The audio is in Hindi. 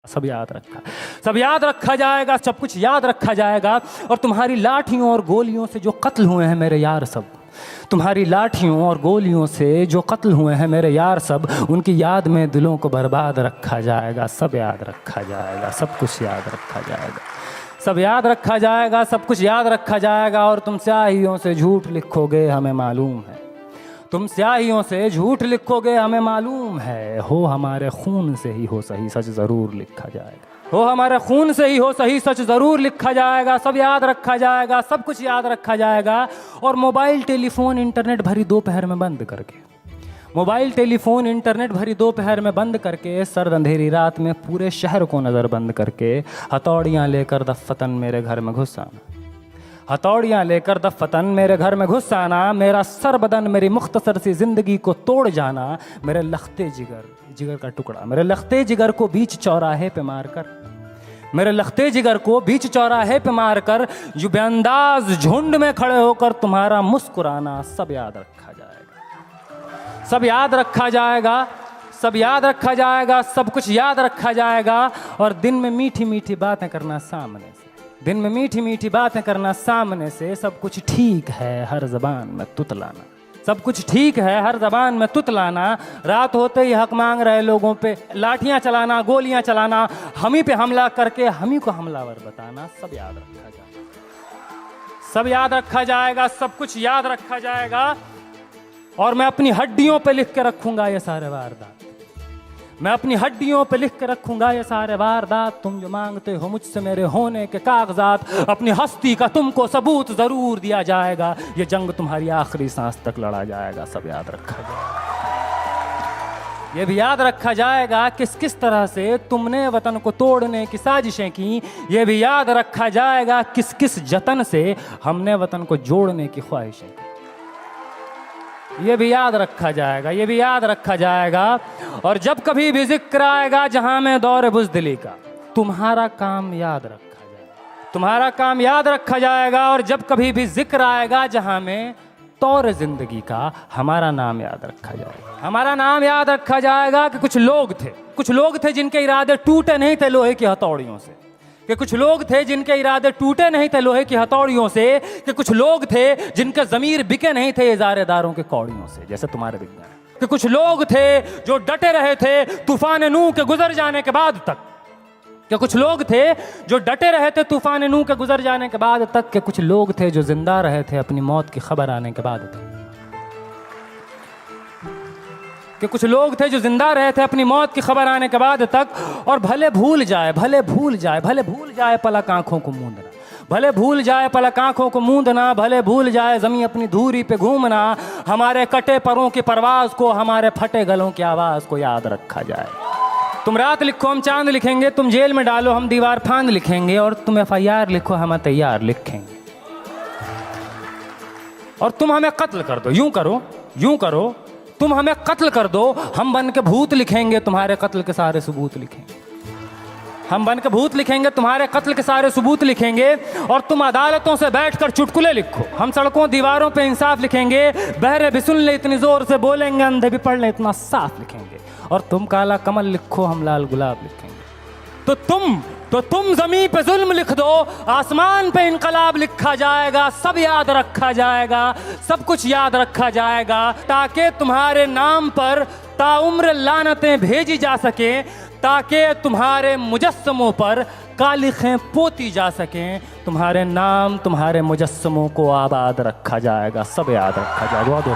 सब याद रखा, सब याद रखा जाएगा, सब कुछ याद रखा जाएगा। और तुम्हारी लाठियों और गोलियों से जो कत्ल हुए हैं मेरे यार सब, तुम्हारी लाठियों और गोलियों से जो कत्ल हुए हैं मेरे यार सब, उनकी याद में दिलों को बर्बाद रखा जाएगा। सब याद रखा जाएगा, सब कुछ याद रखा जाएगा, सब याद रखा जाएगा, सब कुछ याद रखा जाएगा। और तुम स्याहियों से झूठ लिखोगे हमें मालूम है, तुम स्याहियों से झूठ लिखोगे हमें मालूम है। हो हमारे खून से ही हो सही सच ज़रूर लिखा जाएगा, हो हमारे खून से ही हो सही सच ज़रूर लिखा जाएगा। सब याद रखा जाएगा, सब कुछ याद रखा जाएगा। और मोबाइल टेलीफोन इंटरनेट भरी दोपहर में बंद करके, मोबाइल टेलीफोन इंटरनेट भरी दोपहर में बंद करके, सर्द अंधेरी रात में पूरे शहर को नज़र बंद करके, हथौड़ियाँ लेकर दफ़्फ़तन मेरे घर में घुस आना, हथौड़ियाँ लेकर दफ़्फ़तन मेरे घर में घुस आना। मेरा सर बदन मेरी मुख्तसर सी ज़िंदगी को तोड़ जाना। मेरे लखते जिगर, जिगर का टुकड़ा, मेरे लखते जिगर को बीच चौराहे पे मारकर, मेरे लखते जिगर को बीच चौराहे पे मारकर, जो बेअंदाज झुंड में खड़े होकर तुम्हारा मुस्कुराना। सब याद रखा जाएगा, सब याद रखा जाएगा, सब याद रखा जाएगा, सब कुछ याद रखा जाएगा। और दिन में मीठी मीठी बातें करना सामने से, दिन में मीठी मीठी बातें करना सामने से। सब कुछ ठीक है हर ज़बान में तुतलाना, सब कुछ ठीक है हर ज़बान में तुतलाना। रात होते ही हक मांग रहे लोगों पे लाठियां चलाना, गोलियां चलाना, हम ही पे हमला करके हम ही को हमलावर बताना। सब याद रखा जाएगा, सब याद रखा जाएगा, सब कुछ याद रखा जाएगा। और मैं अपनी हड्डियों पे लिख के रखूंगा ये सारे वारदात, मैं अपनी हड्डियों पे लिख के रखूंगा ये सारे वारदात। तुम जो मांगते हो मुझसे मेरे होने के कागजात, अपनी हस्ती का तुमको सबूत जरूर दिया जाएगा। ये जंग तुम्हारी आखिरी सांस तक लड़ा जाएगा। सब याद रखा जाएगा, ये भी याद रखा जाएगा किस किस तरह से तुमने वतन को तोड़ने की साजिशें की। ये भी याद रखा जाएगा किस किस जतन से हमने वतन को जोड़ने की ख्वाहिशें की। ये भी याद रखा जाएगा, ये भी याद रखा जाएगा। और जब कभी भी जिक्र आएगा जहां में दौर बुज़दिली का, तुम्हारा काम याद रखा जाएगा, तुम्हारा काम याद रखा जाएगा। और जब कभी भी जिक्र आएगा जहां में तौर ज़िंदगी का, हमारा नाम याद रखा जाएगा, हमारा नाम याद रखा जाएगा। कि कुछ लोग थे जिनके इरादे टूटे नहीं थे लोहे की हथौड़ियों से, कि कुछ लोग थे जिनके इरादे टूटे नहीं थे लोहे की हथौड़ियों से, कि कुछ लोग थे जिनके ज़मीर बिके नहीं थे इज़ारेदारों के कौड़ियों से, जैसे तुम्हारे बिक गए। कि कुछ लोग थे जो डटे रहे थे तूफान नूह के गुजर जाने के बाद तक, कि कुछ लोग थे जो डटे रहे थे तूफान नूह के गुजर जाने के बाद तक, कि कुछ लोग थे जो जिंदा रहे थे अपनी मौत की खबर आने के बाद तक, कि कुछ लोग थे जो जिंदा रहे थे अपनी मौत की खबर आने के बाद तक। और भले भूल जाए, भले भूल जाए, भले भूल जाए पलक आंखों को मूंदना, भले भूल जाए पलक आंखों को मूंदना, भले भूल जाए ज़मीं अपनी धूरी पे घूमना। हमारे कटे परों की परवाज़ को, हमारे फटे गलों की आवाज़ को याद रखा जाए। तुम रात लिखो हम चांद लिखेंगे, तुम जेल में डालो हम दीवार फांद लिखेंगे, और तुम FIR लिखो हम तैयार लिखेंगे। और तुम हमें कत्ल कर दो, यूं करो, यूं करो, तुम हमें कत्ल कर दो, हम बन के भूत लिखेंगे, तुम्हारे कत्ल के सारे सबूत लिखेंगे। हम बन के भूत लिखेंगे, तुम्हारे कत्ल के सारे सबूत लिखेंगे। और तुम अदालतों से बैठकर चुटकुले लिखो, हम सड़कों दीवारों पे इंसाफ लिखेंगे। बहरे भी सुन ले इतनी जोर से बोलेंगे, अंधे भी पढ़ ले इतना साफ लिखेंगे। और तुम काला कमल लिखो, हम लाल गुलाब लिखेंगे। तो तुम ज़मीन पे जुल्म लिख दो, आसमान पे इनकलाब लिखा जाएगा। सब याद रखा जाएगा, सब कुछ याद रखा जाएगा, ताकि तुम्हारे नाम पर ताउम्र लानतें भेजी जा सकें, ताकि तुम्हारे मुजस्समों पर कालिखें पोती जा सकें। तुम्हारे नाम, तुम्हारे मुजस्समों को आबाद रखा जाएगा। सब याद रखा जाएगा। बहुत